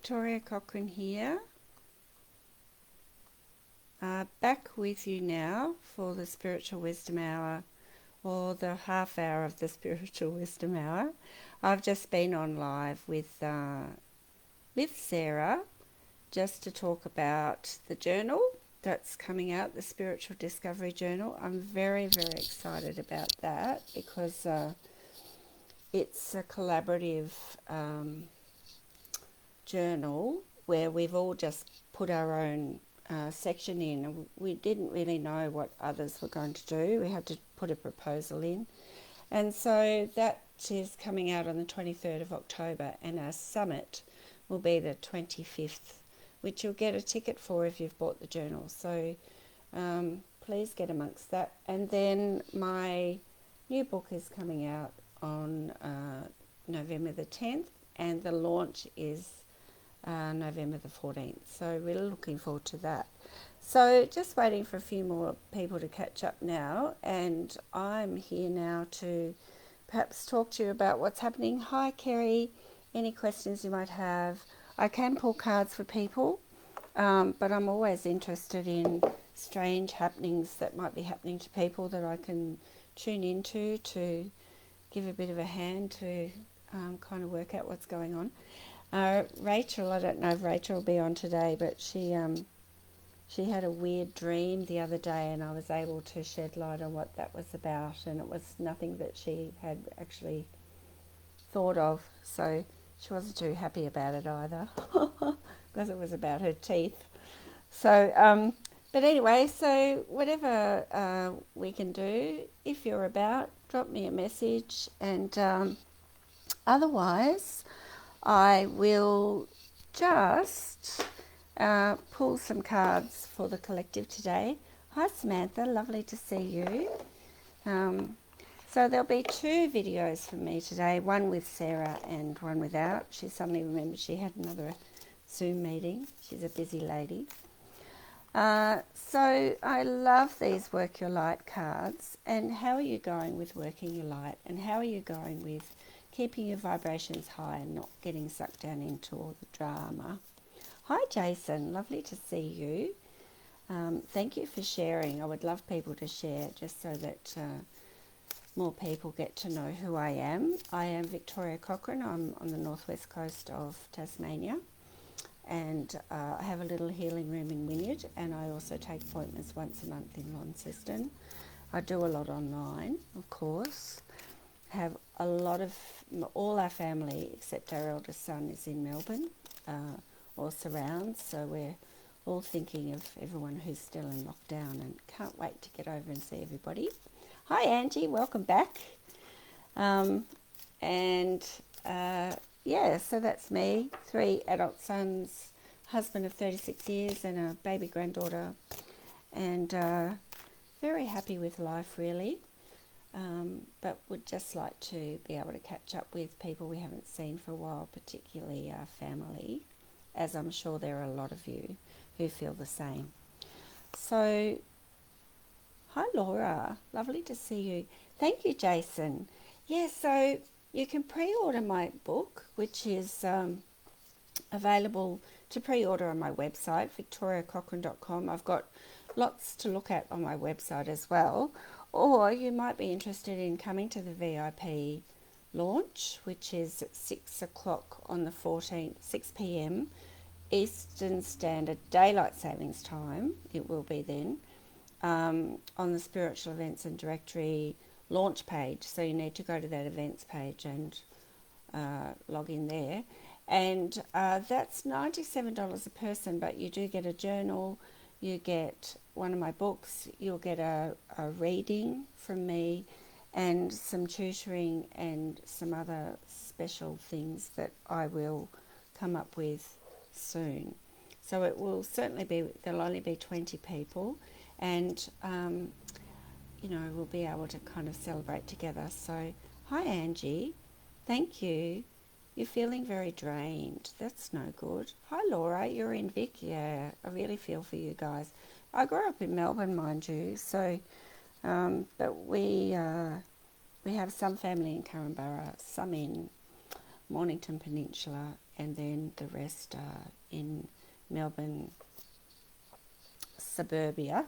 Victoria Cochrane here, back with you now for the Spiritual Wisdom Hour, or the half hour of the Spiritual Wisdom Hour. I've just been on live with Sarah just to talk about the journal that's coming out, the Spiritual Discovery Journal. I'm very, very excited about that because it's a collaborative journal where we've all just put our own section in. We didn't really know what others were going to do. We had to put a proposal in. And so that is coming out on the 23rd of October, and our summit will be the 25th, which you'll get a ticket for if you've bought the journal. So please get amongst that. And then my new book is coming out on November the 10th, and the launch is November the 14th. So really looking forward to that. So just waiting for a few more people to catch up now, and I'm here now to perhaps talk to you about what's happening. Hi Kerry, any questions you might have? I can pull cards for people, but I'm always interested in strange happenings that might be happening to people that I can tune into to give a bit of a hand to kind of work out what's going on. Rachel, I don't know if Rachel will be on today, but she had a weird dream the other day, and I was able to shed light on what that was about, and it was nothing that she had actually thought of, so she wasn't too happy about it either because it was about her teeth. So but anyway, so whatever we can do, if you're about, drop me a message, and otherwise I will just pull some cards for the collective today. Hi Samantha, lovely to see you. So there'll be two videos from me today, one with Sarah and one without. She suddenly remembered she had another Zoom meeting. She's a busy lady. So I love these Work Your Light cards. And how are you going with working your light? And how are you going with keeping your vibrations high and not getting sucked down into all the drama? Hi Jason, lovely to see you. Thank you for sharing. I would love people to share just so that more people get to know who I am. I am Victoria Cochrane. I'm on the northwest coast of Tasmania, and I have a little healing room in Wynyard, and I also take appointments once a month in Launceston. I do a lot online, of course. Have a lot of, all our family except our eldest son is in Melbourne or surrounds, so we're all thinking of everyone who's still in lockdown and can't wait to get over and see everybody. Hi Angie, welcome back. Yeah, so that's me, 3 adult sons, husband of 36 years and a baby granddaughter, and very happy with life really. But would just like to be able to catch up with people we haven't seen for a while, particularly our family, as I'm sure there are a lot of you who feel the same. So, hi Laura, lovely to see you. Thank you Jason. Yeah, so you can pre-order my book, which is available to pre-order on my website, victoriacochrane.com. I've got lots to look at on my website as well. Or you might be interested in coming to the VIP launch, which is at 6 o'clock on the 14th, 6 p.m. Eastern Standard Daylight Savings Time. It will be then on the Spiritual Events and Directory launch page. So you need to go to that events page and log in there. And that's $97 a person, but you do get a journal, you get one of my books, you'll get a reading from me and some tutoring and some other special things that I will come up with soon. So it will certainly be, there'll only be 20 people, and we'll be able to kind of celebrate together. So hi Angie, thank you. You're feeling very drained. That's no good. Hi Laura, you're in Vic. Yeah, I really feel for you guys. I grew up in Melbourne, mind you, so but we have some family in Currumborough, some in Mornington Peninsula, and then the rest are in Melbourne suburbia.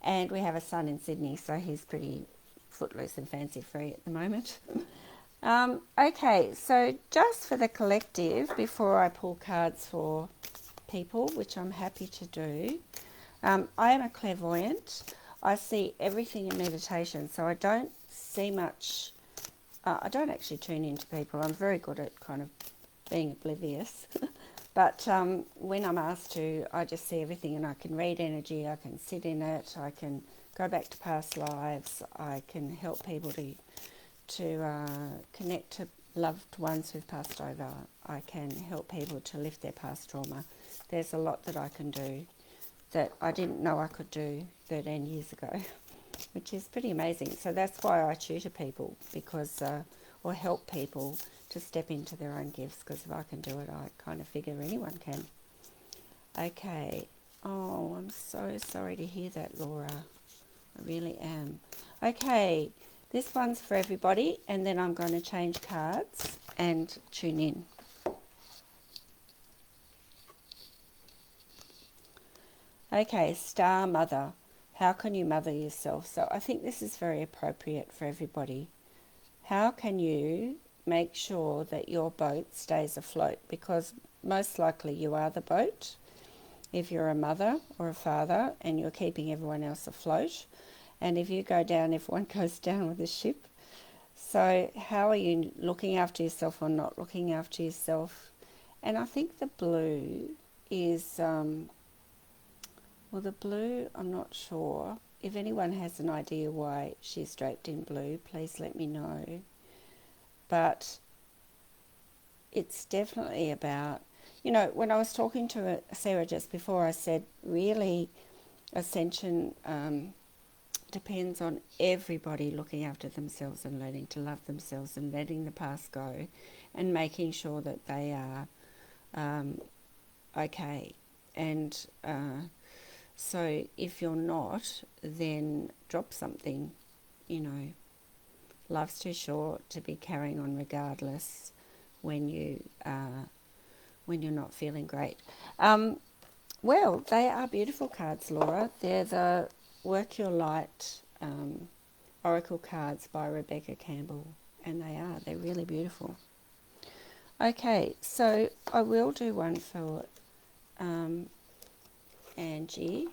And we have a son in Sydney, so he's pretty footloose and fancy free at the moment. Okay, so just for the collective, before I pull cards for people, which I'm happy to do, I am a clairvoyant. I see everything in meditation, so I don't see much. I don't actually tune into people. I'm very good at kind of being oblivious. But when I'm asked to, I just see everything, and I can read energy, I can sit in it, I can go back to past lives, I can help people to connect to loved ones who've passed over, I can help people to lift their past trauma. There's a lot that I can do that I didn't know I could do 13 years ago, which is pretty amazing. So that's why I tutor people, because or help people to step into their own gifts, because if I can do it, I kind of figure anyone can. Okay. Oh, I'm so sorry to hear that, Laura. I really am. Okay, this one's for everybody, and then I'm going to change cards and tune in. Okay, Star Mother. How can you mother yourself? So I think this is very appropriate for everybody. How can you make sure that your boat stays afloat? Because most likely you are the boat if you're a mother or a father and you're keeping everyone else afloat. And if you go down, everyone goes down with the ship. So how are you looking after yourself or not looking after yourself? And I think the blue is, well, the blue, I'm not sure. If anyone has an idea why she's draped in blue, please let me know. But it's definitely about, you know, when I was talking to Sarah just before, I said really ascension depends on everybody looking after themselves and learning to love themselves and letting the past go and making sure that they are okay. And so if you're not, then drop something, you know. Life's too short to be carrying on regardless when you're not feeling great. Well, they are beautiful cards, Laura. They're the Work Your Light Oracle cards by Rebecca Campbell, and they're really beautiful. Okay, so I will do one for Angie,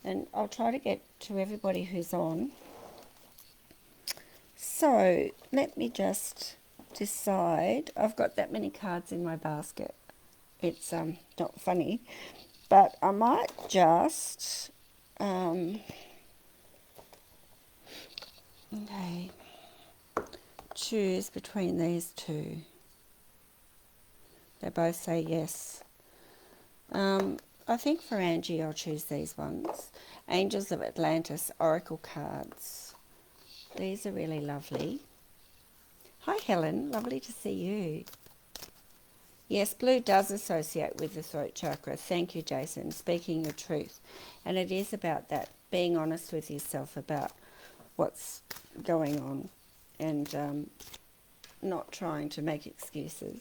and I'll try to get to everybody who's on. So let me just decide. I've got that many cards in my basket. It's not funny, but I might just okay, choose between these two. They both say yes. I think for Angie I'll choose these ones. Angels of Atlantis Oracle cards. These are really lovely. Hi Helen, lovely to see you. Yes, blue does associate with the throat chakra. Thank you, Jason. Speaking your truth. And it is about that, being honest with yourself about what's going on and not trying to make excuses,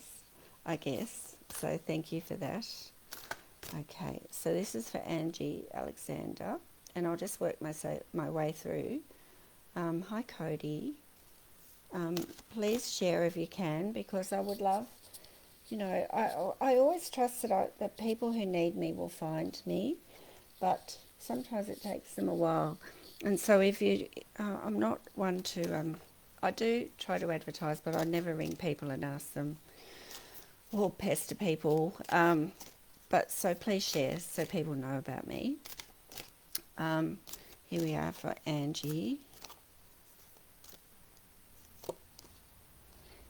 I guess. So thank you for that. Okay, so this is for Angie Alexander, and I'll just work my way through. Hi, Cody. Please share if you can, because I would love, you know, I always trust that people who need me will find me, but sometimes it takes them a while. And so if you, I'm not one to, I do try to advertise, but I never ring people and ask them or pester people. But so please share so people know about me. Here we are for Angie.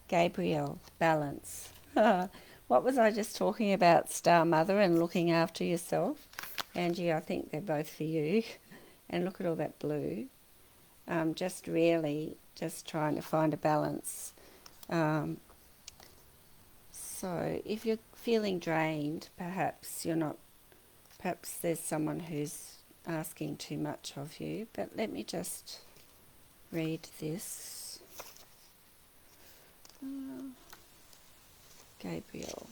Gabriel, balance. What was I just talking about, Star Mother and looking after yourself? Angie, I think they're both for you. And look at all that blue. Just really just trying to find a balance. So if you're feeling drained, perhaps there's someone who's asking too much of you. But let me just read this. Gabriel.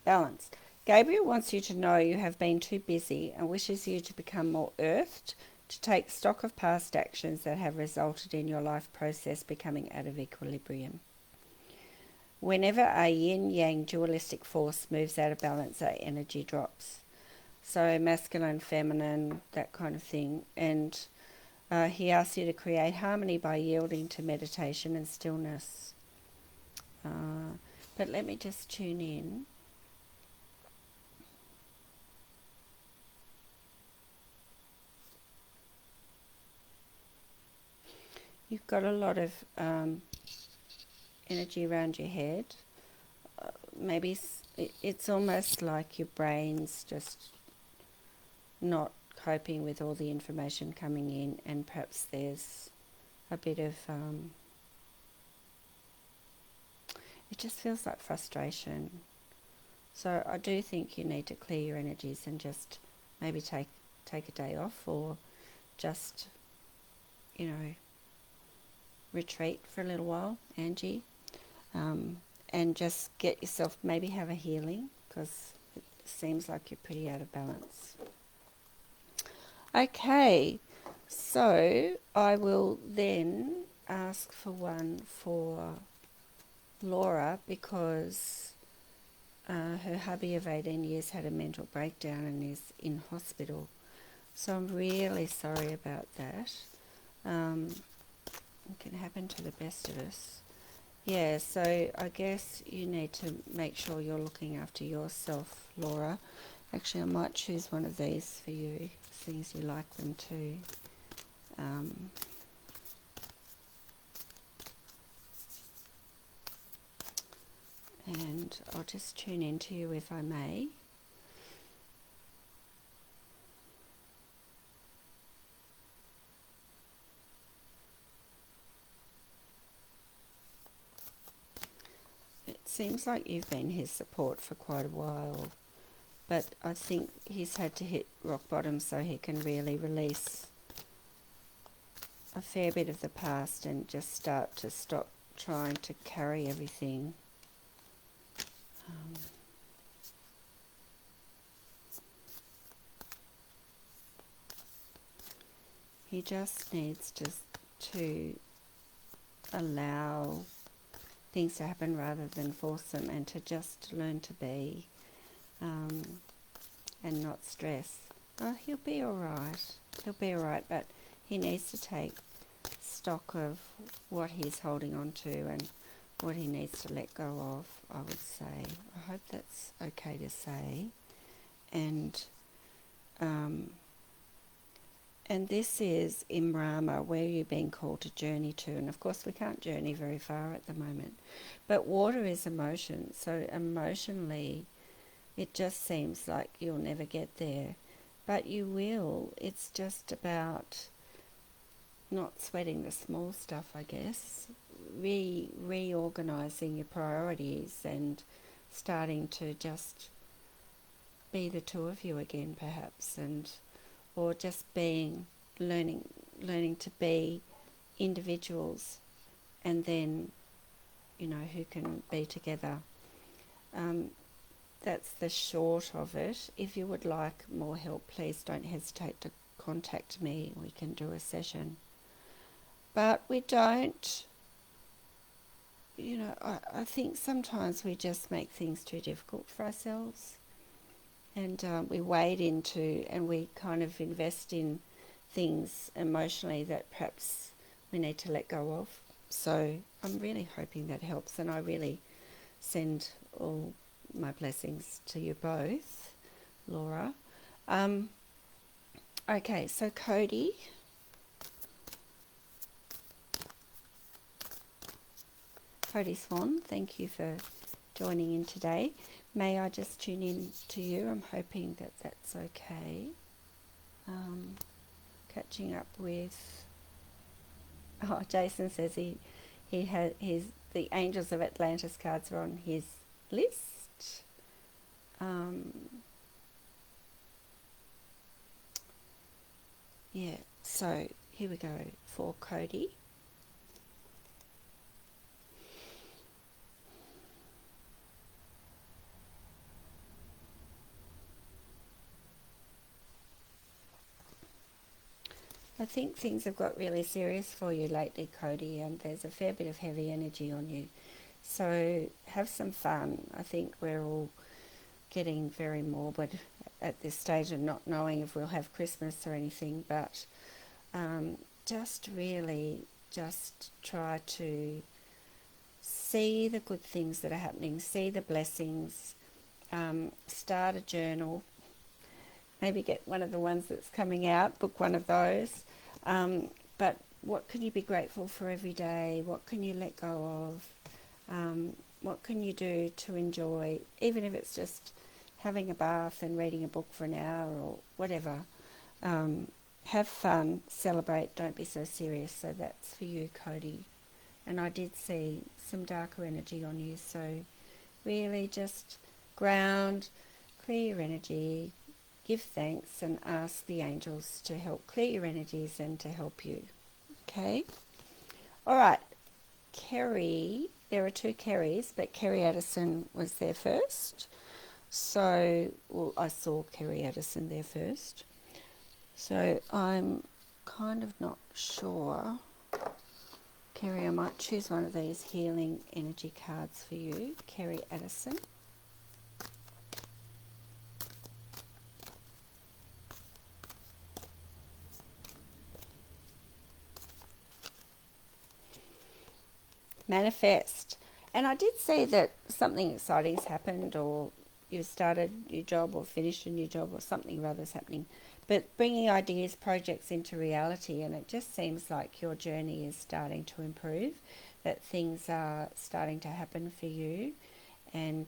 Balance. Gabriel wants you to know you have been too busy and wishes you to become more earthed, to take stock of past actions that have resulted in your life process becoming out of equilibrium. Whenever a yin-yang dualistic force moves out of balance, our energy drops. So masculine, feminine, that kind of thing. And he asks you to create harmony by yielding to meditation and stillness. But let me just tune in. You've got a lot of energy around your head. Maybe it's almost like your brain's just not coping with all the information coming in, and perhaps there's a bit of it just feels like frustration. So I do think you need to clear your energies and just maybe take a day off, or just, retreat for a little while, Angie, and just get yourself, maybe have a healing, because it seems like you're pretty out of balance. Okay, so I will then ask for one for Laura, because her hubby of 18 years had a mental breakdown and is in hospital. So I'm really sorry about that. It can happen to the best of us. Yeah, so I guess you need to make sure you're looking after yourself, Laura. Actually, I might choose one of these for you, seeing as you like them too. And I'll just tune into you if I may. It seems like you've been his support for quite a while, but I think he's had to hit rock bottom so he can really release a fair bit of the past and just start to stop trying to carry everything. He just needs to allow things to happen rather than force them, and to just learn to be and not stress. Oh, he'll be all right. He'll be all right, but he needs to take stock of what he's holding on to and what he needs to let go of, I would say. I hope that's okay to say. And this is Imrama, where you're being called to journey to. And of course we can't journey very far at the moment. But water is emotion, so emotionally it just seems like you'll never get there. But you will. It's just about not sweating the small stuff, I guess. Reorganising your priorities and starting to just be the two of you again, perhaps, or just learning to be individuals, and then who can be together. That's the short of it. If you would like more help, please don't hesitate to contact me. We can do a session. But we don't, I think sometimes we just make things too difficult for ourselves, and we wade into and we kind of invest in things emotionally that perhaps we need to let go of. So I'm really hoping that helps, and I really send all my blessings to you both, Laura. Okay, so Cody. Cody Swan, thank you for joining in today. May I just tune in to you? I'm hoping that that's okay. Catching up with... Oh, Jason says he has the Angels of Atlantis cards are on his list. Yeah, so here we go for Cody. I think things have got really serious for you lately, Cody, and there's a fair bit of heavy energy on you. So have some fun. I think we're all getting very morbid at this stage and not knowing if we'll have Christmas or anything, but just really just try to see the good things that are happening, see the blessings, start a journal, maybe get one of the ones that's coming out, book one of those. But what can you be grateful for every day? What can you let go of? What can you do to enjoy, even if it's just having a bath and reading a book for an hour or whatever. Have fun, celebrate, don't be so serious. So that's for you, Cody. And I did see some darker energy on you, so really just ground, clear your energy, give thanks and ask the angels to help clear your energies and to help you. Okay? All right. Kerry, there are two Kerrys, but Kerry Addison was there first. So, well, I saw Kerry Addison there first. So I'm kind of not sure. Kerry, I might choose one of these healing energy cards for you. Kerry Addison. Manifest. And I did see that something exciting's happened, or you've started a new job or finished a new job or something or other's happening. But bringing ideas, projects into reality, and it just seems like your journey is starting to improve, that things are starting to happen for you, and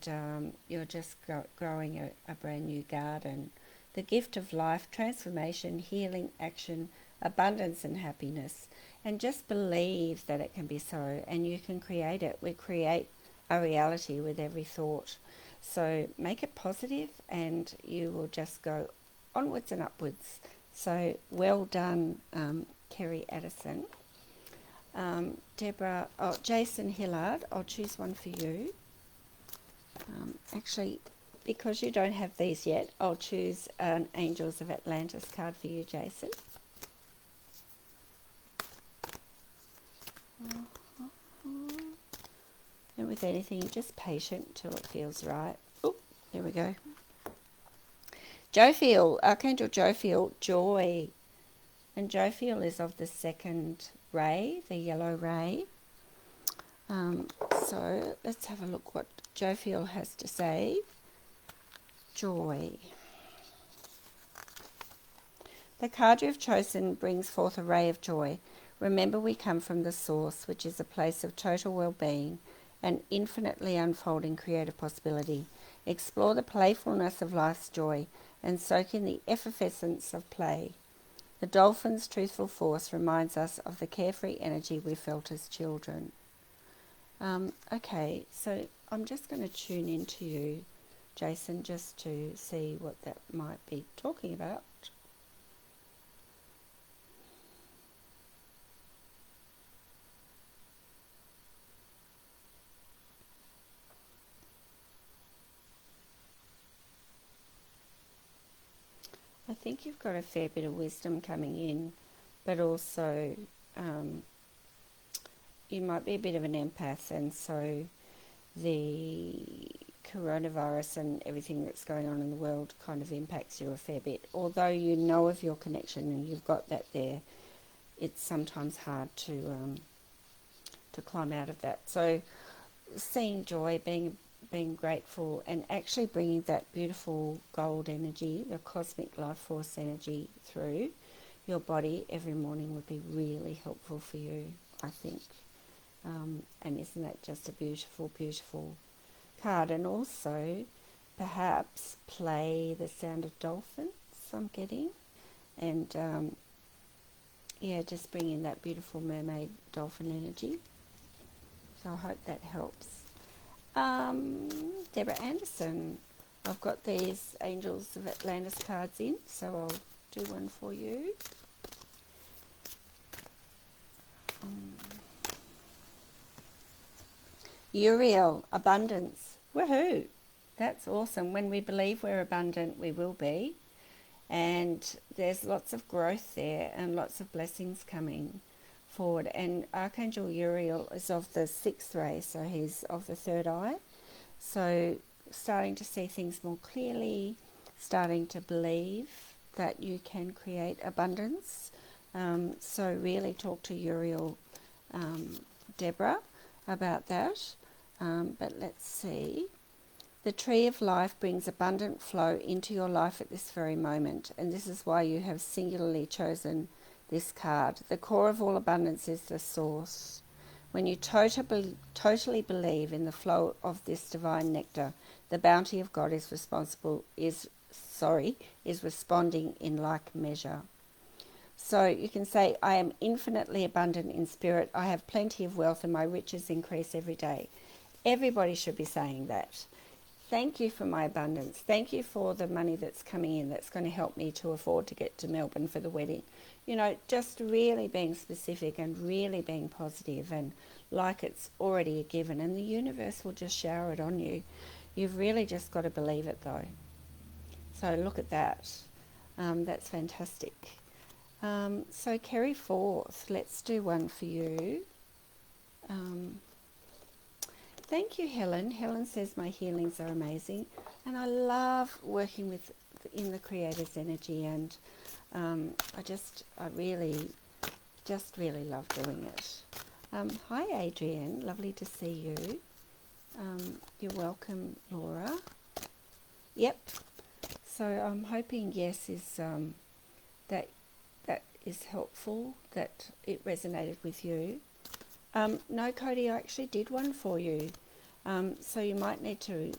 you're just growing a brand new garden. The gift of life, transformation, healing, action, abundance and happiness. And just believe that it can be so, and you can create it. We create a reality with every thought. So make it positive and you will just go onwards and upwards. So well done, Kerry Addison. Deborah, Jason Hillard, I'll choose one for you. Actually, because you don't have these yet, I'll choose an Angels of Atlantis card for you, Jason. And with anything, just patient till it feels right. Oh, there we go. Jophiel, Archangel Jophiel, joy. And Jophiel is of the second ray, the yellow ray. So let's have a look what Jophiel has to say. Joy. The card you've chosen brings forth a ray of joy. Remember, we come from the source, which is a place of total well-being and infinitely unfolding creative possibility. Explore the playfulness of life's joy and soak in the effervescence of play. The dolphin's truthful force reminds us of the carefree energy we felt as children. Okay, so I'm just going to tune into you, Jason, just to see what that might be talking about. I think you've got a fair bit of wisdom coming in, but also you might be a bit of an empath, and so the coronavirus and everything that's going on in the world kind of impacts you a fair bit. Although you know of your connection and you've got that there, it's sometimes hard to climb out of that. So seeing joy, being grateful, and actually bringing that beautiful gold energy, the cosmic life force energy through your body every morning would be really helpful for you, I think. And isn't that just a beautiful, beautiful card? And also perhaps play the sound of dolphins I'm getting, and yeah, just bring in that beautiful mermaid dolphin energy. So I hope that helps. Deborah Anderson, I've got these Angels of Atlantis cards in, so I'll do one for you. Uriel, abundance. Woohoo! That's awesome. When we believe we're abundant, we will be. and there's lots of growth there and lots of blessings coming forward. And Archangel Uriel is of the 6th ray, so he's of the 3rd eye. So starting to see things more clearly, starting to believe that you can create abundance. So really talk to Uriel, Deborah, about that. But let's see. The tree of life brings abundant flow into your life at this very moment, and this is why you have singularly chosen this card. The core of all abundance is the source. When you totally believe in the flow of this divine nectar, the bounty of God is responding in like measure. So you can say, I am infinitely abundant in spirit. I have plenty of wealth and my riches increase every day. Everybody should be saying that. Thank you for my abundance. Thank you for the money that's coming in that's going to help me to afford to get to Melbourne for the wedding. You know, just really being specific and really being positive and like it's already a given, and the universe will just shower it on you. You've really just got to believe it though. So look at that. That's fantastic. So carry forth. Let's do one for you. Thank you, Helen. Helen says my healings are amazing, and I love working in the Creator's energy, and I really love doing it. Hi, Adrienne. Lovely to see you. You're welcome, Laura. Yep. So I'm hoping yes is that is helpful, that it resonated with you. No, Cody, I actually did one for you. So you might need to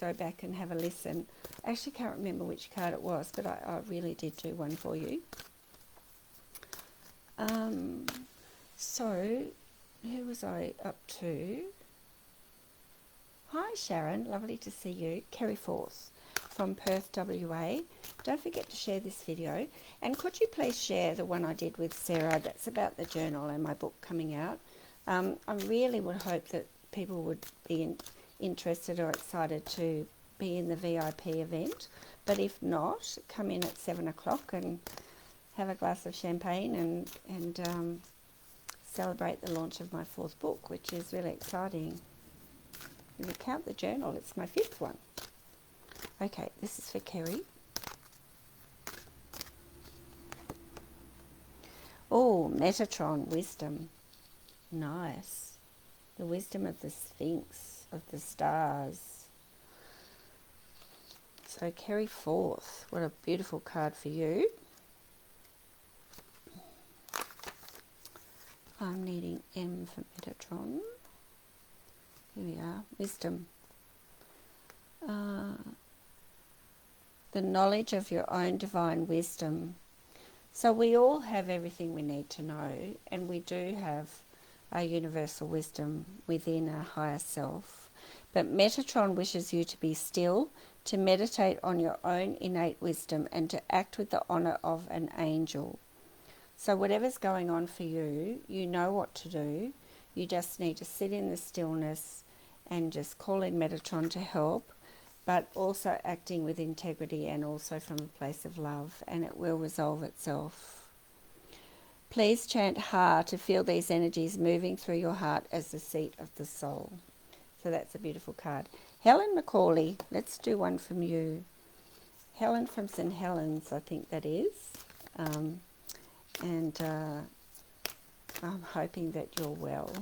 go back and have a listen. I actually can't remember which card it was, but I really did do one for you. So who was I up to? Hi, Sharon. Lovely to see you. Kerry Force from Perth, WA. Don't forget to share this video. And could you please share the one I did with Sarah that's about the journal and my book coming out? I really would hope that people would be interested or excited to be in the VIP event. But if not, come in at 7 o'clock and have a glass of champagne and celebrate the launch of my 4th book, which is really exciting. If you count the journal, it's my 5th one. Okay, this is for Kerry. Oh, Metatron, wisdom. Nice. The wisdom of the Sphinx, of the stars. So carry forth. What a beautiful card for you. I'm needing M for Metatron. Here we are. Wisdom. The knowledge of your own divine wisdom. So we all have everything we need to know, and we do have our universal wisdom within our higher self. But Metatron wishes you to be still, to meditate on your own innate wisdom, and to act with the honour of an angel. So whatever's going on for you, you know what to do. You just need to sit in the stillness and just call in Metatron to help, but also acting with integrity and also from a place of love, and it will resolve itself. Please chant Ha to feel these energies moving through your heart as the seat of the soul. So that's a beautiful card. Helen McCauley, let's do one from you. Helen from St. Helens, I think that is. And I'm hoping that you're well.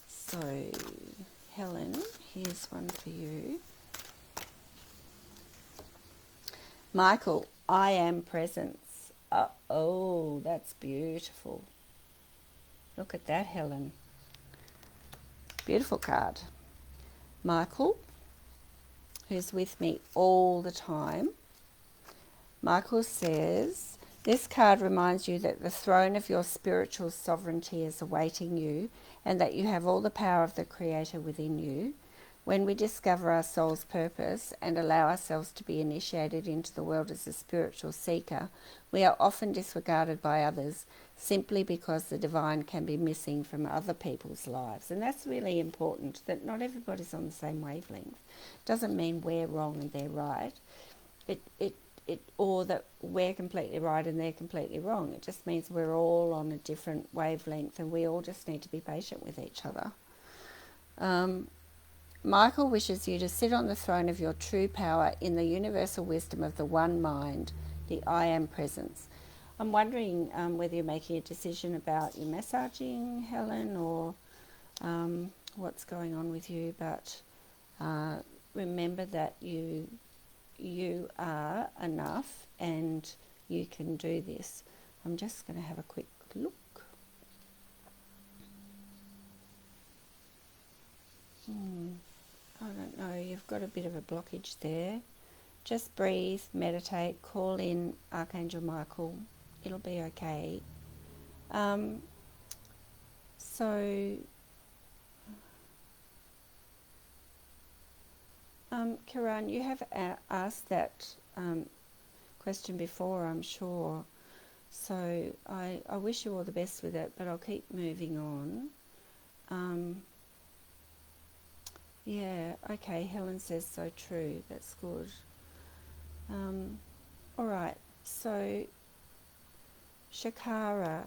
So, Helen, here's one for you. Michael, I am presence. Oh, that's beautiful. Look at that, Helen. Beautiful card. Michael, who's with me all the time. Michael says, this card reminds you that the throne of your spiritual sovereignty is awaiting you, and that you have all the power of the Creator within you. When we discover our soul's purpose and allow ourselves to be initiated into the world as a spiritual seeker, we are often disregarded by others simply because the divine can be missing from other people's lives. And that's really important, that not everybody's on the same wavelength. Doesn't mean we're wrong and they're right. or that we're completely right and they're completely wrong. It just means we're all on a different wavelength, and we all just need to be patient with each other. Michael wishes you to sit on the throne of your true power in the universal wisdom of the one mind, the I am presence. I'm wondering whether you're making a decision about your massaging, Helen, or what's going on with you, but remember that you are enough and you can do this. I'm just going to have a quick look. I don't know, you've got a bit of a blockage there. Just breathe, meditate, call in Archangel Michael. It'll be okay. Kiran, you have asked that question before, I'm sure. So I wish you all the best with it, but I'll keep moving on. Yeah, okay, Helen says so true. That's good. All right, so Shakara,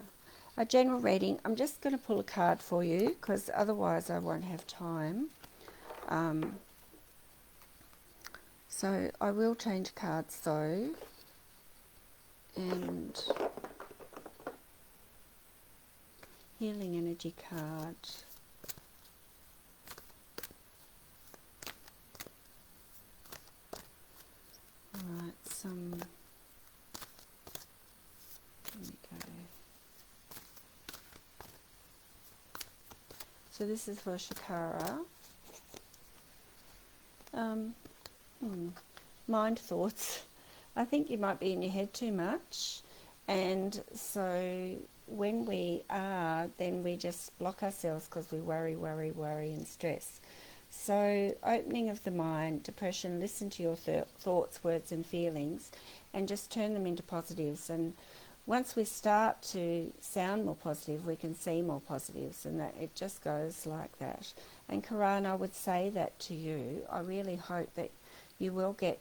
a general reading. I'm just going to pull a card for you because otherwise I won't have time. So I will change cards though. And healing energy card. Alright, here we go. So this is for Shakara. Mind thoughts. I think you might be in your head too much, and so when we are, then we just block ourselves because we worry and stress. So opening of the mind, depression, listen to your thoughts, words and feelings and just turn them into positives. And once we start to sound more positive, we can see more positives, and that it just goes like that. And Karan, I would say that to you. I really hope that you will get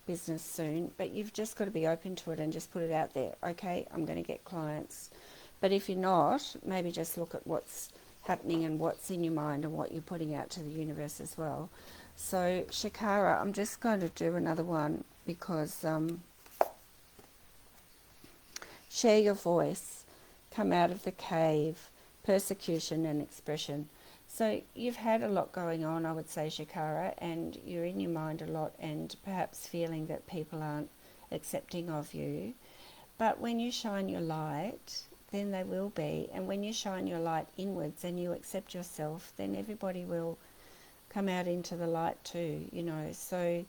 business soon, but you've just got to be open to it and just put it out there. Okay, I'm going to get clients. But if you're not, maybe just look at what's happening and what's in your mind and what you're putting out to the universe as well. So Shakara, I'm just going to do another one because share your voice, come out of the cave, persecution and expression. So you've had a lot going on, I would say, Shakara, and you're in your mind a lot and perhaps feeling that people aren't accepting of you. But when you shine your light, then they will be. And when you shine your light inwards and you accept yourself, then everybody will come out into the light too, you know. So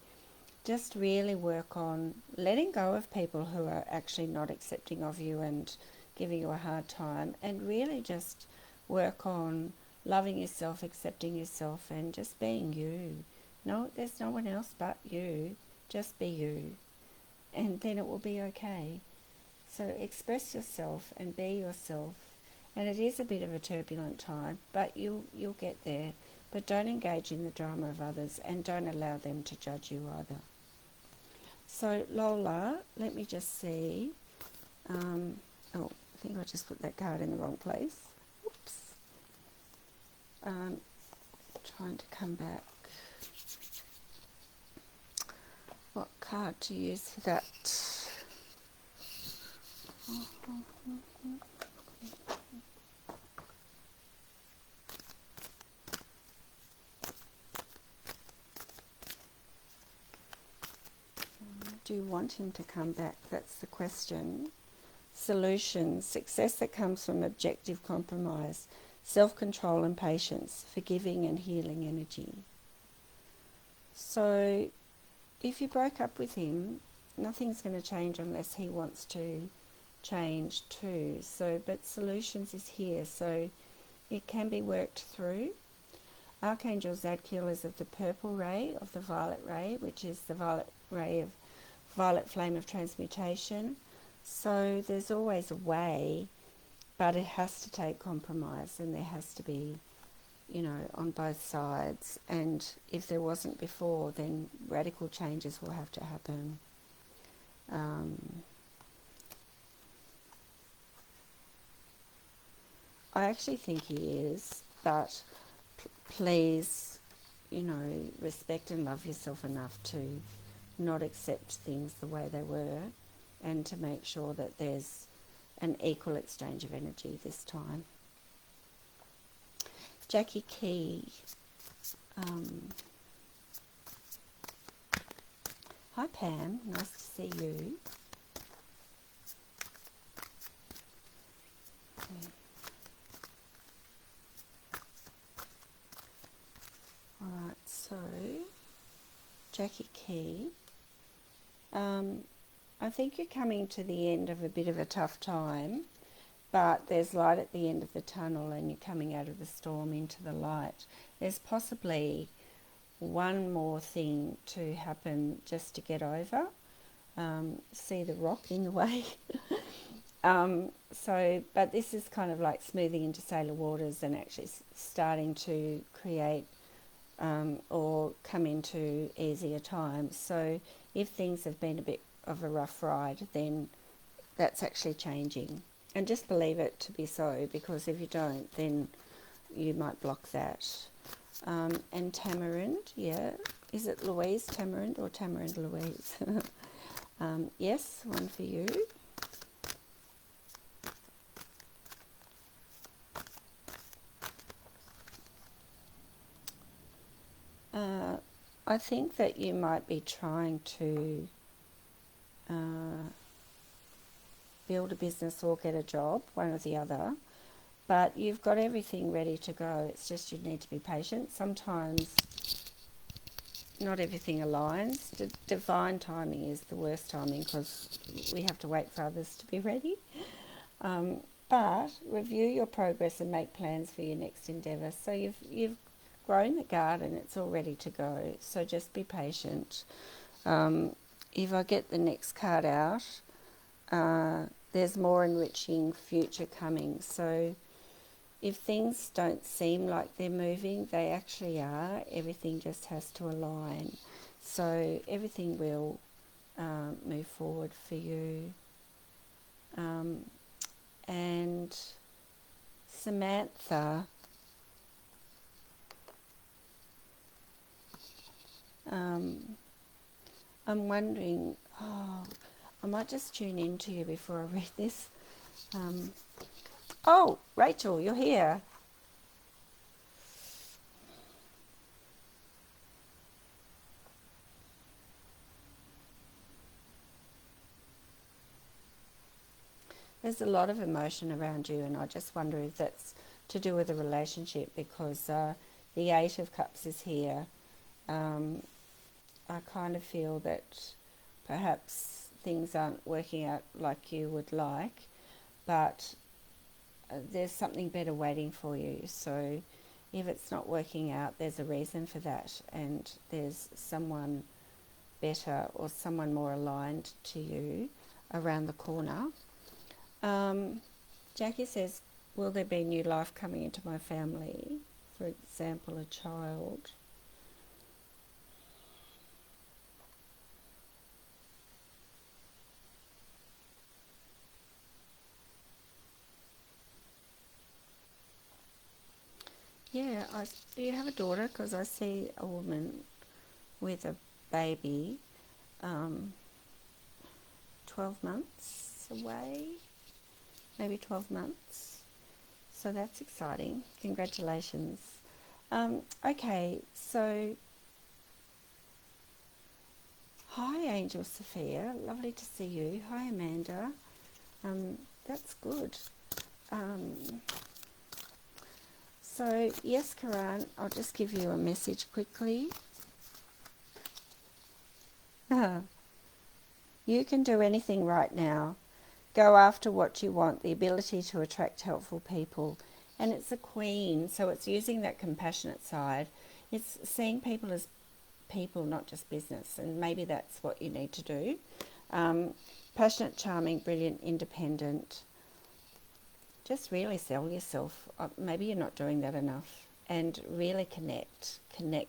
just really work on letting go of people who are actually not accepting of you and giving you a hard time, and really just work on loving yourself, accepting yourself, and just being you. No, there's no one else but you. Just be you. And then it will be okay. So express yourself and be yourself. And it is a bit of a turbulent time, but you'll get there. But don't engage in the drama of others, and don't allow them to judge you either. So Lola, let me just see. Oh, I think I just put that card in the wrong place. Oops. Trying to come back. What card to use for that? Do you want him to come back? That's the question. Solutions, success that comes from objective compromise, self-control and patience, forgiving and healing energy. So if you broke up with him, nothing's going to change unless he wants to change too. So, but solutions is here, so it can be worked through. Archangel Zadkiel is of the purple ray, of the violet ray, which is the violet ray of violet flame of transmutation. So there's always a way, but it has to take compromise, and there has to be, you know, on both sides. And if there wasn't before, then radical changes will have to happen. I actually think he is, but please, respect and love yourself enough to not accept things the way they were, and to make sure that there's an equal exchange of energy this time. Jackie Key. Hi Pam, nice to see you. Okay. Alright, so Jackie Key, I think you're coming to the end of a bit of a tough time, but there's light at the end of the tunnel and you're coming out of the storm into the light. There's possibly one more thing to happen just to get over. See the rock in the way. But this is kind of like smoothing into sailor waters and actually starting to create or come into easier times. So if things have been a bit of a rough ride, then that's actually changing. And just believe it to be so, because if you don't, then you might block that. And Tamarind, yeah. Is it Louise Tamarind or Tamarind Louise? Yes, one for you. I think that you might be trying to build a business or get a job, one or the other, but you've got everything ready to go. It's just you need to be patient. Sometimes not everything aligns. Divine timing is the worst timing because we have to wait for others to be ready. But review your progress and make plans for your next endeavour. So you've grown the garden, it's all ready to go. So just be patient. If I get the next card out, there's more enriching future coming. So if things don't seem like they're moving, they actually are. Everything just has to align. So everything will move forward for you. And Samantha, I'm wondering, I might just tune in to you before I read this. Oh, Rachel, you're here. There's a lot of emotion around you, and I just wonder if that's to do with a relationship, because the Eight of Cups is here. I kind of feel that perhaps things aren't working out like you would like, but there's something better waiting for you. So if it's not working out, there's a reason for that, and there's someone better or someone more aligned to you around the corner. Jackie says, will there be new life coming into my family? For example, a child. Yeah, do you have a daughter? Because I see a woman with a baby, 12 months away, maybe 12 months. So that's exciting. Congratulations. Okay, so hi Angel Sophia, lovely to see you. Hi Amanda. That's good. So yes, Karan, I'll just give you a message quickly. You can do anything right now. Go after what you want, the ability to attract helpful people. And it's a queen, so it's using that compassionate side. It's seeing people as people, not just business, and maybe that's what you need to do. Passionate, charming, brilliant, independent. Just really sell yourself. Maybe you're not doing that enough. And really connect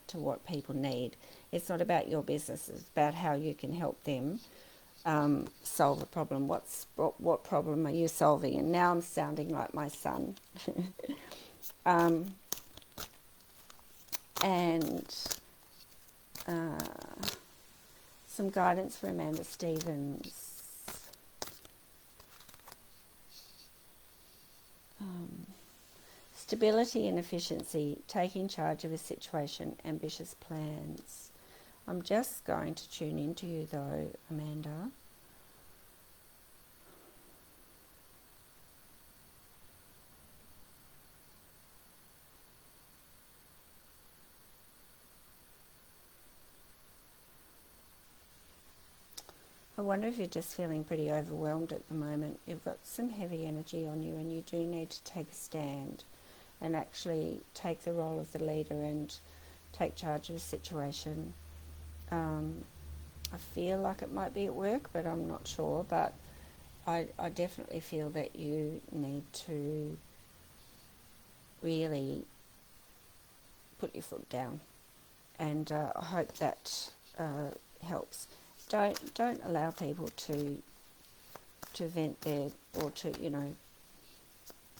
to what people need. It's not about your business, it's about how you can help them solve a problem. What problem are you solving? And now I'm sounding like my son. And some guidance for Amanda Stevens. Stability and efficiency, taking charge of a situation, ambitious plans. I'm just going to tune into you though, Amanda. I wonder if you're just feeling pretty overwhelmed at the moment. You've got some heavy energy on you and you do need to take a stand and actually take the role of the leader and take charge of a situation. I feel like it might be at work, but I'm not sure. But I definitely feel that you need to really put your foot down, and I hope that helps. Don't allow people to vent their, or to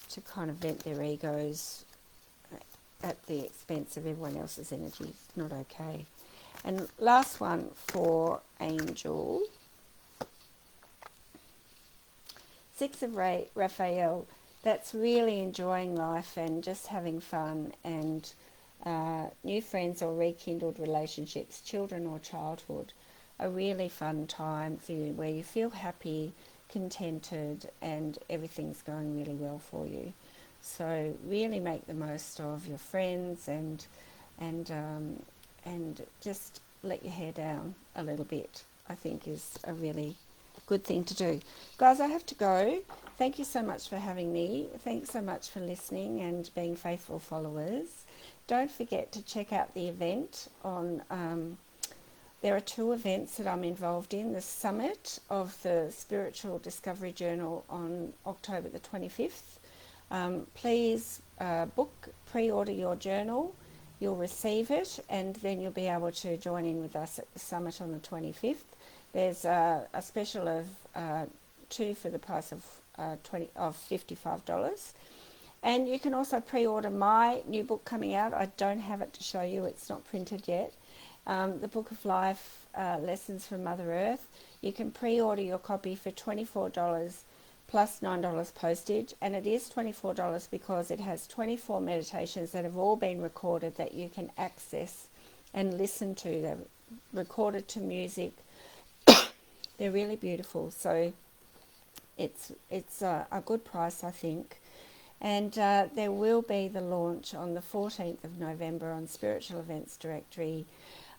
to kind of vent their egos at the expense of everyone else's energy. It's not okay. And last one for Angel. 6 of Raphael. That's really enjoying life and just having fun, and new friends or rekindled relationships, children or childhood. A really fun time for you where you feel happy, contented, and everything's going really well for you. So really make the most of your friends and just let your hair down a little bit, I think is a really good thing to do. Guys, I have to go. Thank you so much for having me. Thanks so much for listening and being faithful followers. Don't forget to check out the event on... there are 2 events that I'm involved in. The summit of the Spiritual Discovery Journal on October the 25th. Please pre-order your journal. You'll receive it, and then you'll be able to join in with us at the summit on the 25th. There's a special of 2 for the price of $55. And you can also pre-order my new book coming out. I don't have it to show you. It's not printed yet. The Book of Life, Lessons from Mother Earth. You can pre-order your copy for $24 plus $9 postage, and it is $24 because it has 24 meditations that have all been recorded that you can access and listen to. They're recorded to music. They're really beautiful, so it's a good price, I think. And there will be the launch on the 14th of November on Spiritual Events Directory.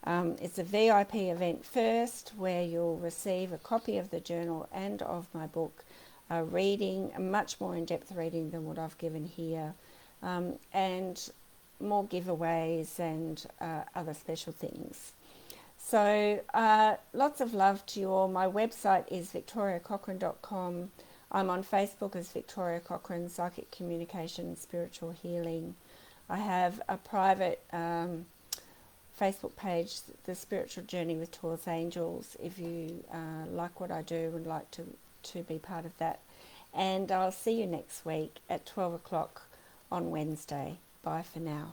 It's a VIP event first, where you'll receive a copy of the journal and of my book, a reading, a much more in-depth reading than what I've given here, and more giveaways and other special things. So lots of love to you all. My website is victoriacochrane.com. I'm on Facebook as Victoria Cochrane, Psychic Communication, Spiritual Healing. I have a private Facebook page, The Spiritual Journey with Taurus Angels, if you like what I do and like to be part of that. And I'll see you next week at 12 o'clock on Wednesday. Bye for now.